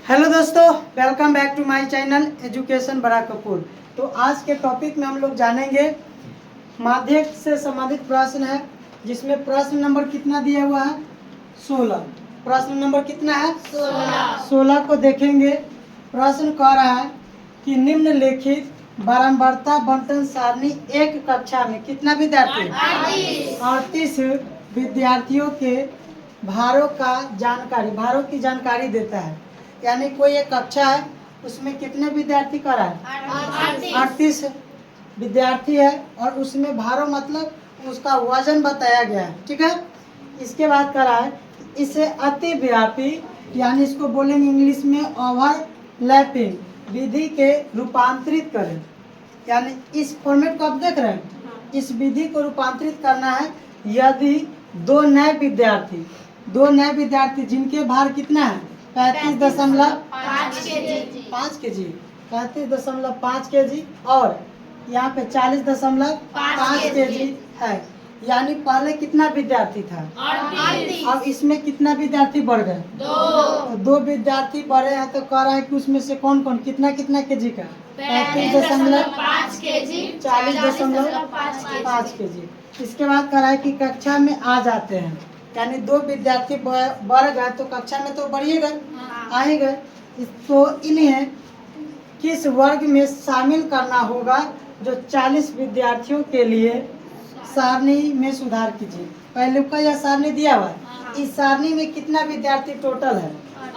Hello दोस्तों, welcome back to my channel education बड़ा कपूर। तो आज के टॉपिक में हम लोग जानेंगे माध्यक से संबंधित प्रश्न है, जिसमें प्रश्न नंबर कितना दिया हुआ है 16। प्रश्न नंबर कितना है 16 को देखेंगे। प्रश्न कह रहा है कि निम्नलिखित बारंबारता बंटन सारणी एक कक्षा में कितना विद्यार्थी 38 विद्यार्थियों के भारों की जानकारी देता है। यानी कोई एक कक्षा है, उसमें कितने विद्यार्थी का रहा है 38 विद्यार्थी है, और उसमें भारों मतलब उसका वजन बताया गया है। ठीक है। इसके बाद कह रहा है इसे अतिव्यापी यानी इसको बोलेंगे इंग्लिश में ओवरलैपिंग विधि के रूपांतरित करें। यानी इस फॉर्मेट को आप देख रहे हैं, इस विधि को रूपांतरित करना है यदि दो नए विद्यार्थी जिनके भार कितना है 35.5 kg और यहाँ पे 40.5 kg है। यानी पहले कितना विद्यार्थी था, अब इसमें कितना विद्यार्थी बढ़ गए, दो विद्यार्थी बढ़े हैं। तो कह रहा है कि उसमें से कौन कौन कितना केजी का 35.5 kg 40.5 kg। इसके बाद कह रहा है कि कक्षा में आ जाते हैं, यानी दो विद्यार्थी बढ़ गए तो कक्षा में तो बढ़िए गए, आ ही गए। तो इन्हें किस वर्ग में शामिल करना होगा जो 40 विद्यार्थियों के लिए सारणी में सुधार कीजिए। पहले का यह सारणी दिया हुआ है, इस सारणी में कितना विद्यार्थी टोटल है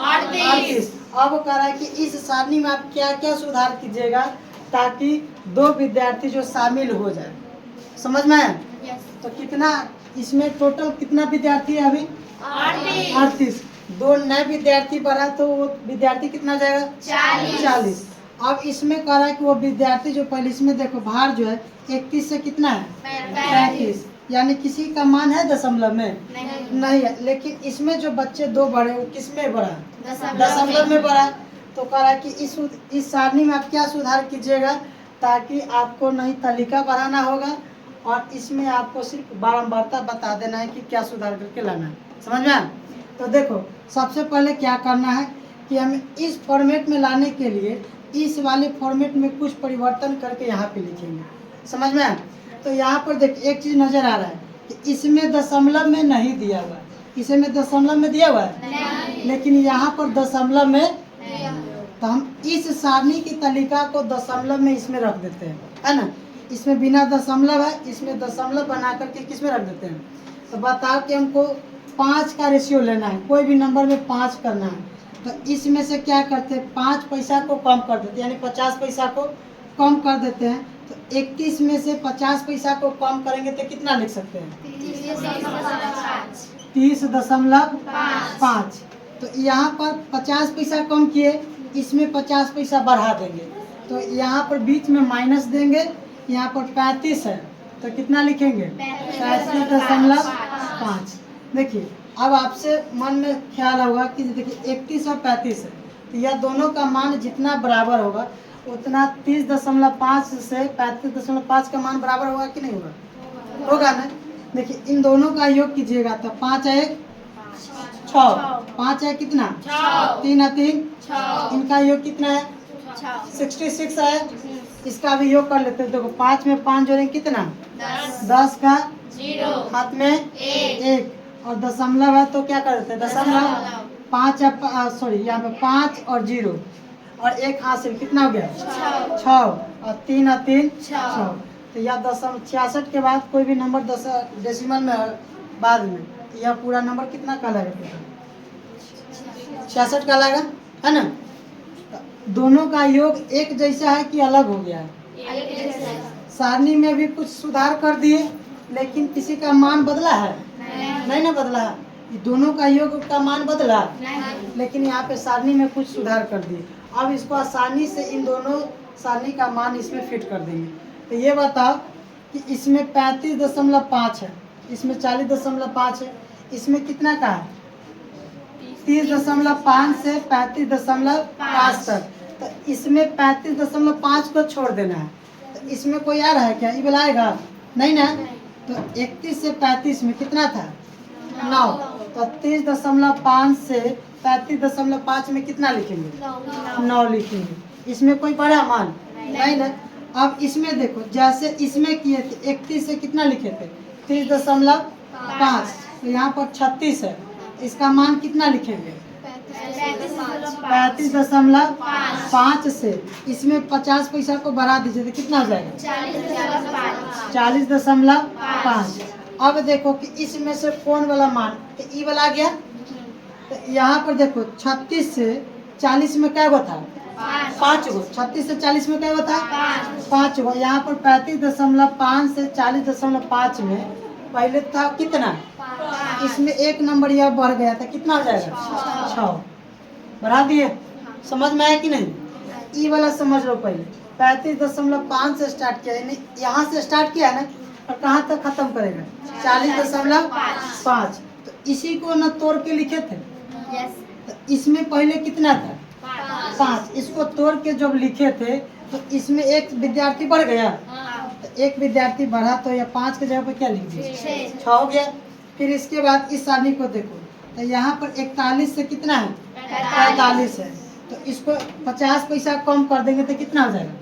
38। अब कह रहा है कि इस सारणी में आप क्या क्या सुधार कीजिएगा ताकि दो विद्यार्थी जो शामिल हो जाए। समझ में आया? तो कितना इसमें टोटल कितना विद्यार्थी है अभी 38। दो नए विद्यार्थी बढ़ा तो वो विद्यार्थी कितना जाएगा 40। अब इसमें कह रहा है कि वो विद्यार्थी जो पहले इसमें देखो भार जो है 31 से कितना है 35, यानी किसी का मान है दशमलव में नहीं है। लेकिन इसमें जो बच्चे दो बढ़े वो किस में बढ़ा दशमलव में बढ़ा। तो कह रहा है कि इस सारणी में आप क्या सुधार कीजिएगा ताकि आपको नहीं तालिका बढ़ाना होगा, और इसमें आपको सिर्फ बारंबारता बता देना है कि क्या सुधार करके लाना है। समझ में आया? तो देखो सबसे पहले क्या करना है कि हमें इस फॉर्मेट में लाने के लिए इस वाले फॉर्मेट में कुछ परिवर्तन करके यहाँ पे लिखेंगे। समझ में आया? तो यहाँ पर देख एक चीज़ नज़र आ रहा है कि इसमें दशमलव में नहीं दिया हुआ है, इसमें दशमलव में दिया हुआ है लेकिन यहाँ पर दशमलव में, तो हम इस सारणी की तालिका को दशमलव में इसमें रख देते हैं, है ना। इसमें बिना दशमलव है, इसमें दशमलव बना करके किस में रख देते हैं। तो बताओ कि हमको 5 का रेशियो लेना है, कोई भी नंबर में 5 करना है। तो इसमें से क्या करते हैं 5 पैसा को कम कर देते हैं, यानी 50 पैसा को कम कर देते हैं। तो 31 में से 50 पैसा को कम करेंगे तो कितना लिख सकते हैं 30.5। तो यहाँ पर 50 पैसा कम किए, इसमें 50 पैसा बढ़ा देंगे। तो यहाँ पर बीच में माइनस देंगे, यहाँ पर 35 है तो कितना लिखेंगे 35.5। देखिए अब आपसे मन में ख्याल होगा कि देखिए 31 और 35 है, तो यह दोनों का मान जितना बराबर होगा उतना 30.5 से 35.5 का मान बराबर होगा कि नहीं होगा, होगा ना। देखिए इन दोनों का योग कीजिएगा तो 5 है 6, 5 है कितना 3 है 3, इनका योग कितना है 66 है। इसका भी योग कर लेते हैं। देखो 5 में 5 जोड़ेंगे कितना 10 का 0, हाथ में 1 और दशमलव है तो क्या कर देते हैं दशमलव 5 यहाँ पे 5 और 0 और 1 हासिल कितना हो गया 6 और 3 और 3 6। तो यह 66 के बाद कोई भी नंबर डेसिमल में बाद में यह पूरा नंबर कितना कहलाएगा 66 कहलाएगा, है ना। दोनों का योग एक जैसा है कि अलग हो गया है। सारणी में भी कुछ सुधार कर दिए लेकिन किसी का मान बदला है नहीं ना बदला है। दोनों का योग का मान बदला लेकिन यहाँ पे सारणी में कुछ सुधार कर दिए। अब इसको आसानी से इन दोनों सारणी का मान इसमें फिट कर देंगे। तो ये बताओ कि इसमें 35.5 है, इसमें 40.5 है, इसमें कितना का है 30.5 से 35.5 तक। तो इसमें 35.5 को छोड़ देना है। तो इसमें कोई आ रहा है क्या, ये बुलाएगा नहीं ना। तो 31 से 35 में कितना था 9, तो 30.5 से 35.5 में कितना लिखेंगे? 9 लिखेंगे। इसमें कोई बड़ा मान नहीं ना। अब इसमें देखो, जैसे इसमें किए थे 31 से कितना लिखे थे? 30.5। तो यहाँ पर 36 है, इसका मान कितना लिखेंगे? 35.5 से इसमें 50 पैसा को बढ़ा दीजिए तो कितना हो जाएगा? 40.5। अब देखो कि इसमें से कौन वाला मान, तो ई वाला आ गया। तो यहाँ पर देखो 36 से 40 में क्या होता है? 5 गो। 36 से 40 में क्या होता है? 5 गो। यहाँ पर 35.5 से 40.5 में पहले था कितना? इसमें एक नंबर यह बढ़ गया था, कितना हो जाएगा? 6 बढ़ा दिए। समझ में आया कि नहीं? ई वाला समझ लो। पहले 35.5 से स्टार्ट किया, यानी यहाँ से स्टार्ट किया ना, और कहाँ तक खत्म करेगा? 40.5। तो इसी को न तोड़ के लिखे थे। तो इसमें पहले कितना था? 5। इसको तोड़ के जब लिखे थे तो इसमें एक विद्यार्थी बढ़ गया। तो एक विद्यार्थी बढ़ा तो या 5 के जगह पर क्या लिख दिए? 6 हो गया। फिर इसके बाद इस सारणी को देखो, तो यहाँ पर 41 से कितना है? 45 है। तो इसको 50 पैसा कम कर देंगे तो कितना हो जाएगा?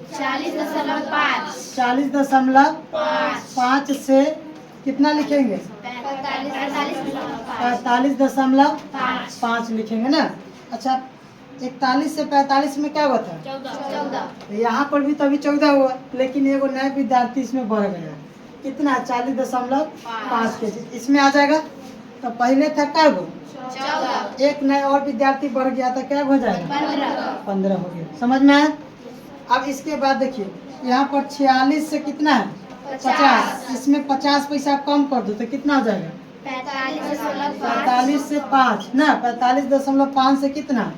40.5 से कितना लिखेंगे? 45.5 लिखेंगे ना। अच्छा, 41 से 45 में क्या होता है? 14। यहाँ पर भी तो अभी 14 हुआ, लेकिन एगो नया विद्यार्थी इसमें बढ़ गया। कितना? 40.5 के जी इसमें आ जाएगा। तो पहले था क्या गो? 14। एक नया और विद्यार्थी बढ़ गया था, क्या हो जाएगा? 15 हो गया। समझ में आया? अब इसके बाद देखिए, यहाँ पर 46 से कितना है? 50। इसमें 50 पैसा कम कर दो तो कितना हो जाएगा? 45 से 5 ना। 45.5 से कितना?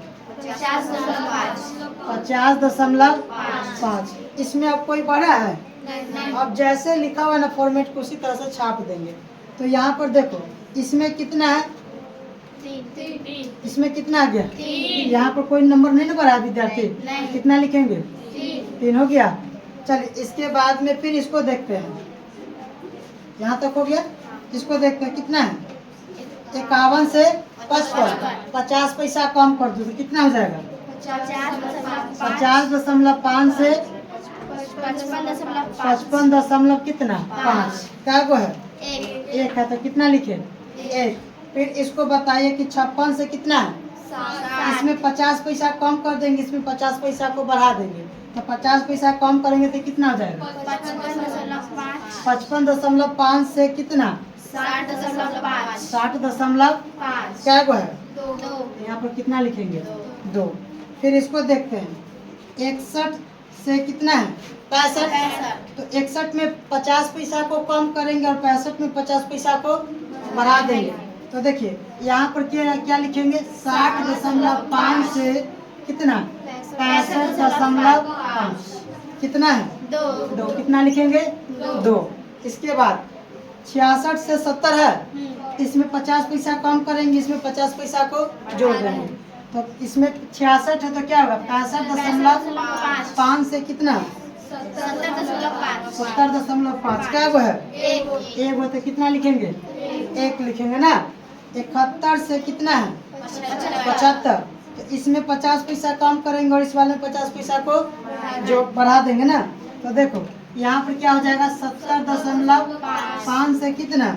50.5। इसमें अब कोई बड़ा है? अब जैसे लिखा हुआ ना फॉर्मेट को उसी तरह से छाप देंगे। तो यहाँ पर देखो, इसमें कितना है? 3। इसमें कितना आ गया? यहाँ पर कोई नंबर नहीं ना बढ़ा विद्यार्थी, कितना लिखेंगे? 3 हो गया। चलिए, इसके बाद में फिर इसको देखते हैं। यहाँ तक हो गया। इसको देखते हैं कितना है? 51 से 55, 50 पैसा कम कर दो तो कितना हो जाएगा? 50.5 से 55 कितना? 5। क्या गो है? 1 है। तो कितना लिखे? 1। फिर इसको बताइए कि 56 से कितना है? इसमें 50 पैसा कम कर देंगे, इसमें 50 पैसा को बढ़ा देंगे। तो 50 पैसा कम करेंगे तो कितना हो जाएगा? 55.5 से कितना? 60.5। क्या गो है? 2। यहाँ पर कितना लिखेंगे? 2। फिर इसको देखते हैं, 61 से कितना है? 65। तो 61 में 50 पैसा को कम करेंगे और 65 में 50 पैसा को बढ़ा देंगे। तो देखिए, यहाँ पर क्या लिखेंगे? 60.5 से कितना? 65.5। कितना है? 2। कितना लिखेंगे? 2। इसके बाद 66 से 70 है, इसमें 50 पैसा कम करेंगे, इसमें 50 पैसा को जोड़ देंगे। तो इसमें 66 है तो क्या होगा? 65.5 से कितना? 70.5। क्या वो है? 1 हो। तो कितना लिखेंगे? 1 लिखेंगे ना। 71 से कितना है? 75। तो इसमें 50 पैसा कम करेंगे और इस वाले में 50 पैसा को जो बढ़ा देंगे ना। तो देखो, यहाँ पर क्या हो जाएगा? 70.5 से कितना?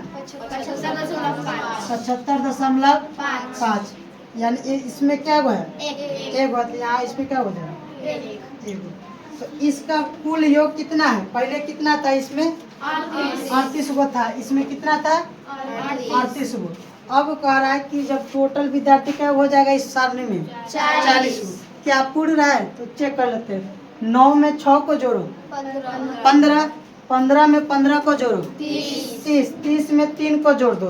75.5। यानी इसमें क्या हुआ है? 1 हुआ। तो यहाँ इसमें क्या हो जाएगा? 1। तो इसका कुल योग कितना है? पहले कितना था? इसमें 38 गो था। इसमें कितना था? 38 गो। अब कह रहा है कि जब टोटल विद्यार्थी क्या हो जाएगा इस सारणी में? 40 गो। क्या पूर्ण रहा है? तो चेक कर लेते हैं। 9 में 6 को जोड़ो 15, 15 में 15 को जोड़ो 30, 30 में 3 को जोड़ दो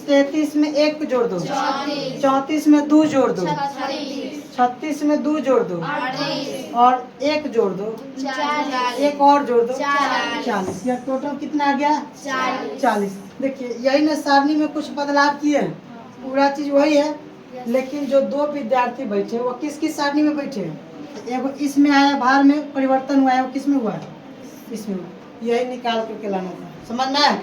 33 में 1 को जोड़ दो 34 में 2 जोड़ दो 36 में 2 जोड़ दो और 1 जोड़ दो, 1 और जोड़ दो 40। यह टोटल कितना आ गया? 40। देखिए, यही ना सारणी में कुछ बदलाव किए हैं, पूरा चीज वही है, लेकिन जो 2 विद्यार्थी बैठे वो किस किस सारणी में बैठे हैं? एगो इसमें आया, भार में परिवर्तन हुआ है, वो किस में हुआ है? इसमें। यही निकाल करके लाना था। समझ में आया?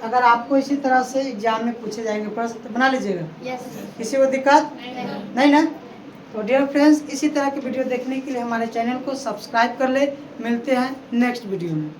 अगर आपको इसी तरह से एग्जाम में पूछे जाएंगे प्रश्न तो बना लीजिएगा। यस। किसी को दिक्कत नहीं। नहीं ना? तो डियर फ्रेंड्स, इसी तरह की वीडियो देखने के लिए हमारे चैनल को सब्सक्राइब कर ले। मिलते हैं नेक्स्ट वीडियो में।